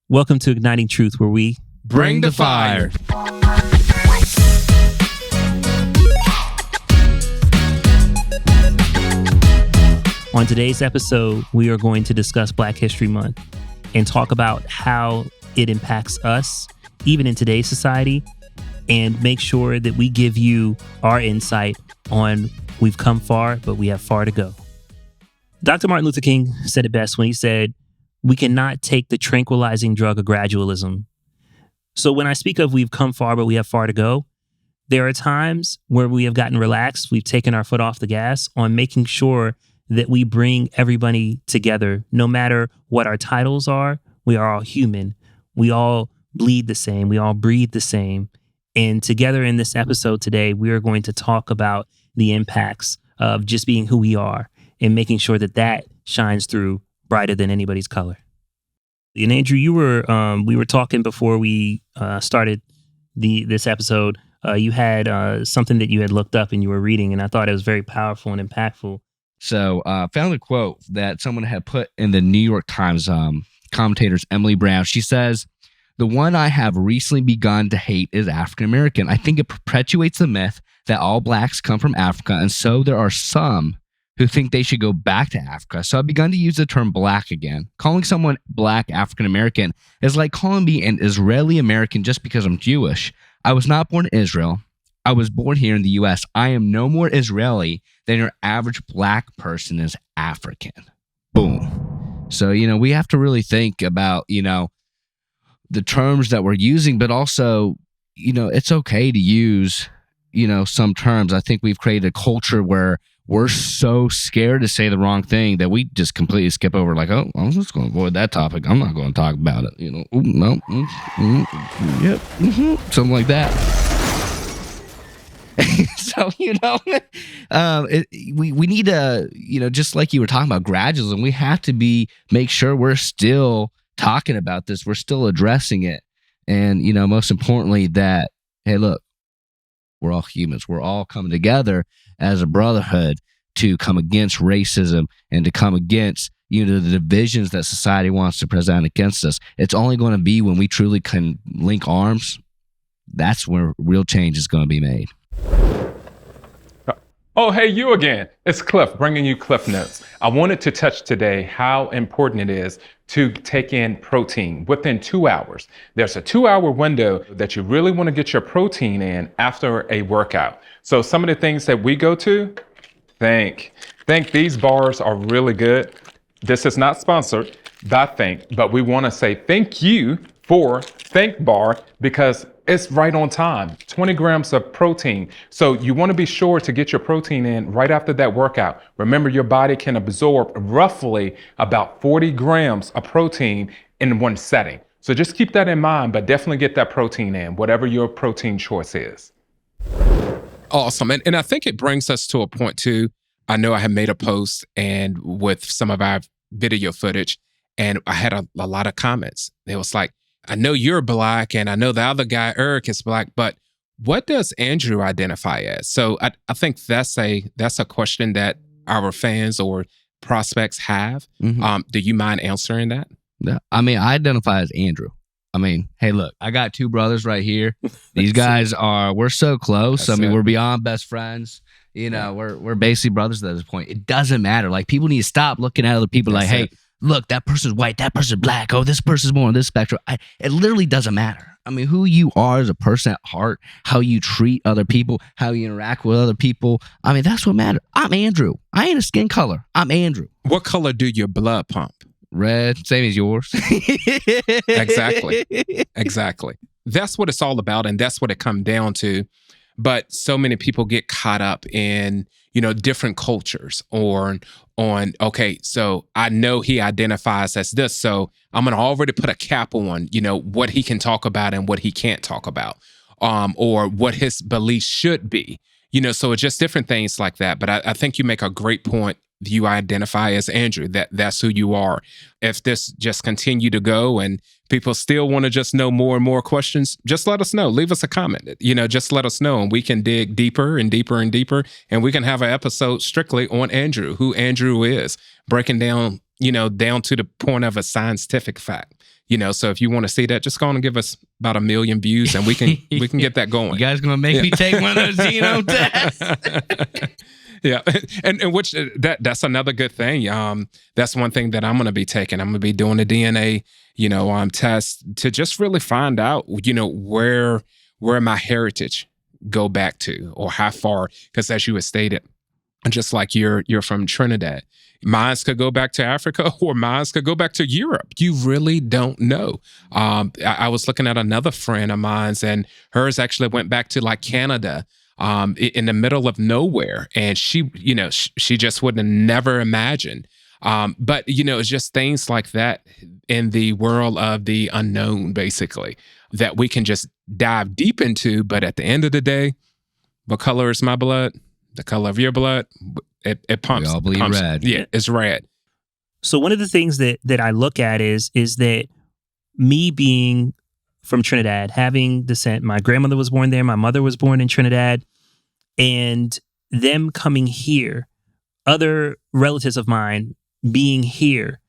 Welcome to Igniting Truth, where we bring the fire. On today's episode, we are going to discuss Black History Month and talk about how it impacts us, even in today's society, and make sure that we give you our insight on we've come far, but we have far to go. Dr. Martin Luther King said it best when he said, "We cannot take the tranquilizing drug of gradualism." So when I speak of we've come far, but we have far to go, there are times where we have gotten relaxed. We've taken our foot off the gas on making sure that we bring everybody together. No matter what our titles are, we are all human. We all bleed the same. We all breathe the same. And together in this episode today, we are going to talk about the impacts of just being who we are and making sure that that shines through brighter than anybody's color. And Andrew, we were talking before we started this episode. You had something that you had looked up and you were reading, and I thought it was very powerful and impactful. So found a quote that someone had put in the New York Times commentators, Emily Brown. She says, "The one I have recently begun to hate is African American. I think it perpetuates the myth that all blacks come from Africa, and so there are some who think they should go back to Africa. So I've begun to use the term black again. Calling someone black African American is like calling me an Israeli American just because I'm Jewish. I was not born in Israel. I was born here in the U.S. I am no more Israeli than your average black person is African." Boom. So, we have to really think about, the terms that we're using, but also, it's okay to use, some terms. I think we've created a culture where we're so scared to say the wrong thing that we just completely skip over, like, oh, I'm just going to avoid that topic. I'm not going to talk about it. Ooh, no, yep, something like that. So, we need to, just like you were talking about gradualism, we have to make sure we're still talking about this. We're still addressing it. And, most importantly that, hey, look, we're all humans. We're all coming together as a brotherhood to come against racism and to come against, the divisions that society wants to present against us. It's only going to be when we truly can link arms. That's where real change is going to be made. Oh, hey, you again. It's Cliff, bringing you Cliff Notes. I wanted to touch today how important it is to take in protein within 2 hours. There's a 2-hour window that you really want to get your protein in after a workout. So some of the things that we go to, think these bars are really good. This is not sponsored by Think, but we want to say thank you for Think Bar because it's right on time, 20 grams of protein. So you want to be sure to get your protein in right after that workout. Remember, your body can absorb roughly about 40 grams of protein in one setting. So just keep that in mind, but definitely get that protein in, whatever your protein choice is. Awesome. And I think it brings us to a point too. I know I had made a post and with some of our video footage, and I had a lot of comments. It was like, I know you're black and I know the other guy, Eric, is black, but what does Andrew identify as? So I think that's a question that our fans or prospects have. Mm-hmm. Do you mind answering that? Yeah. I identify as Andrew. Hey, look, I got two brothers right here. These guys we're so close. We're beyond best friends. We're basically brothers at this point. It doesn't matter. Like, people need to stop looking at other people hey, look, that person's white, that person's black. Oh, this person's more on this spectrum. It literally doesn't matter. Who you are as a person at heart, how you treat other people, how you interact with other people. That's what matters. I'm Andrew. I ain't a skin color. I'm Andrew. What color do your blood pump? Red, same as yours. Exactly. That's what it's all about, and that's what it comes down to. But so many people get caught up in, different cultures or on, okay, so I know he identifies as this, so I'm going to already put a cap on, what he can talk about and what he can't talk about, or what his beliefs should be, so it's just different things like that. But I think you make a great point. You identify as Andrew, that's who you are. If this just continue to go and people still want to just know more and more questions, just let us know. Leave us a comment. Just let us know, and we can dig deeper and deeper and deeper, and we can have an episode strictly on Andrew, who Andrew is, breaking down, down to the point of a scientific fact. So if you want to see that, just go on and give us about 1 million views and we can get that going. You guys gonna make me take one of those genome tests? Yeah, and which that's another good thing. That's one thing that I'm going to be taking. I'm going to be doing a DNA, test to just really find out, where my heritage go back to, or how far. Because as you had stated, just like you're from Trinidad, mine could go back to Africa, or mine could go back to Europe. You really don't know. I was looking at another friend of mine's, and hers actually went back to like Canada. In the middle of nowhere. And she just would have never imagined. But, it's just things like that in the world of the unknown, basically, that we can just dive deep into. But at the end of the day, what color is my blood? The color of your blood? It pumps. We all bleed red. Yeah, it's red. So one of the things that I look at is that me being from Trinidad, having descent. My grandmother was born there. My mother was born in Trinidad. And them coming here, other relatives of mine being here.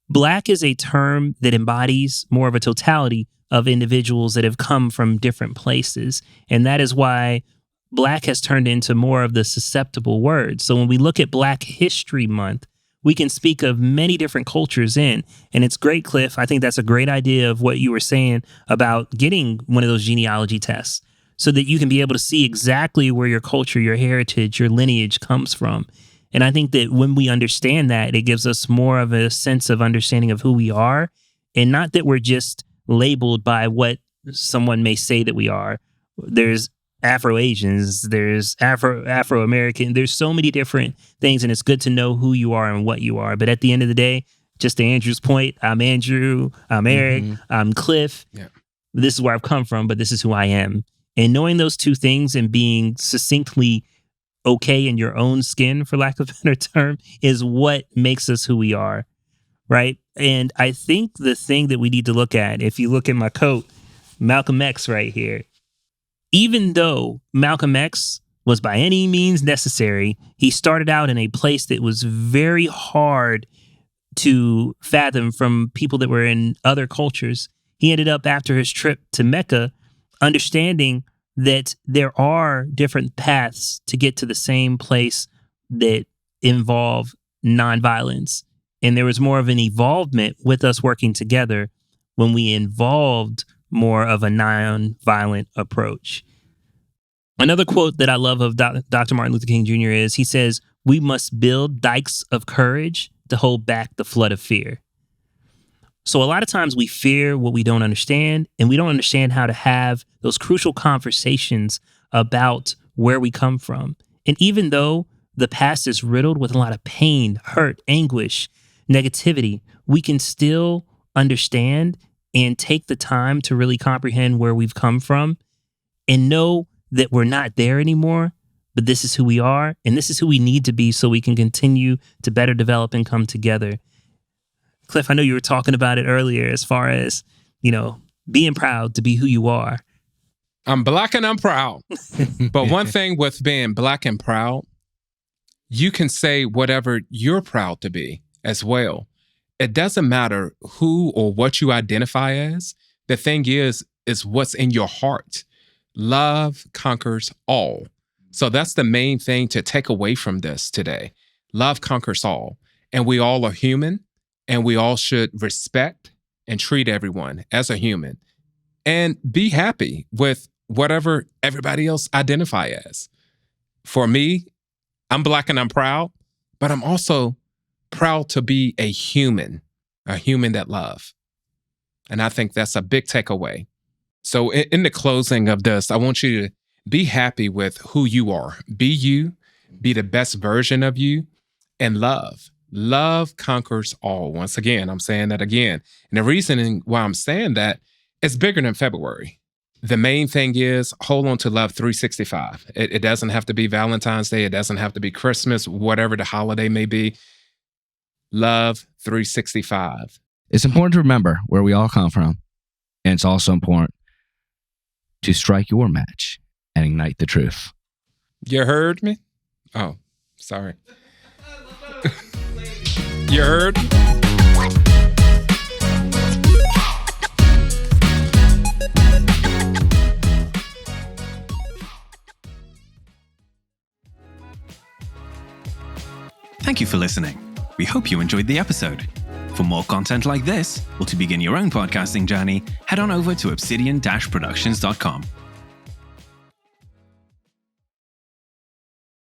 Black is a term that embodies more of a totality of individuals that have come from different places. And that is why Black has turned into more of the susceptible word. So when we look at Black History Month, we can speak of many different cultures in. And it's great, Cliff. I think that's a great idea of what you were saying about getting one of those genealogy tests so that you can be able to see exactly where your culture, your heritage, your lineage comes from. And I think that when we understand that, it gives us more of a sense of understanding of who we are, and not that we're just labeled by what someone may say that we are. There's Afro-Asians, there's Afro-American, there's so many different things, and it's good to know who you are and what you are. But at the end of the day, just to Andrew's point, I'm Andrew, I'm Eric, I'm Cliff. Yeah. This is where I've come from, but this is who I am. And knowing those two things and being succinctly okay in your own skin, for lack of a better term, is what makes us who we are, right? And I think the thing that we need to look at, if you look at my coat, Malcolm X right here, even though Malcolm X was by any means necessary, he started out in a place that was very hard to fathom from people that were in other cultures. He ended up, after his trip to Mecca, understanding that there are different paths to get to the same place that involve nonviolence. And there was more of an evolvement with us working together when we involved more of a nonviolent approach. Another quote that I love of Dr. Martin Luther King Jr. is, he says, "We must build dikes of courage to hold back the flood of fear." So a lot of times we fear what we don't understand, and we don't understand how to have those crucial conversations about where we come from. And even though the past is riddled with a lot of pain, hurt, anguish, negativity, we can still understand and take the time to really comprehend where we've come from and know that we're not there anymore, but this is who we are, and this is who we need to be so we can continue to better develop and come together. Cliff, I know you were talking about it earlier as far as, being proud to be who you are. I'm Black and I'm proud. But one thing with being Black and proud, you can say whatever you're proud to be as well. It doesn't matter who or what you identify as. The thing is what's in your heart. Love conquers all. So that's the main thing to take away from this today. Love conquers all. And we all are human, and we all should respect and treat everyone as a human and be happy with whatever everybody else identify as. For me, I'm Black and I'm proud, but I'm also proud to be a human that love. And I think that's a big takeaway. So in the closing of this, I want you to be happy with who you are. Be you, be the best version of you, and love. Love conquers all. Once again, I'm saying that again. And the reasoning why I'm saying that is bigger than February. The main thing is hold on to love 365. It doesn't have to be Valentine's Day. It doesn't have to be Christmas, whatever the holiday may be. Love 365. It's important to remember where we all come from. And it's also important to strike your match and ignite the truth. You heard me? Oh, sorry. You heard? Thank you for listening. We hope you enjoyed the episode. For more content like this, or to begin your own podcasting journey, head on over to obsidian-productions.com.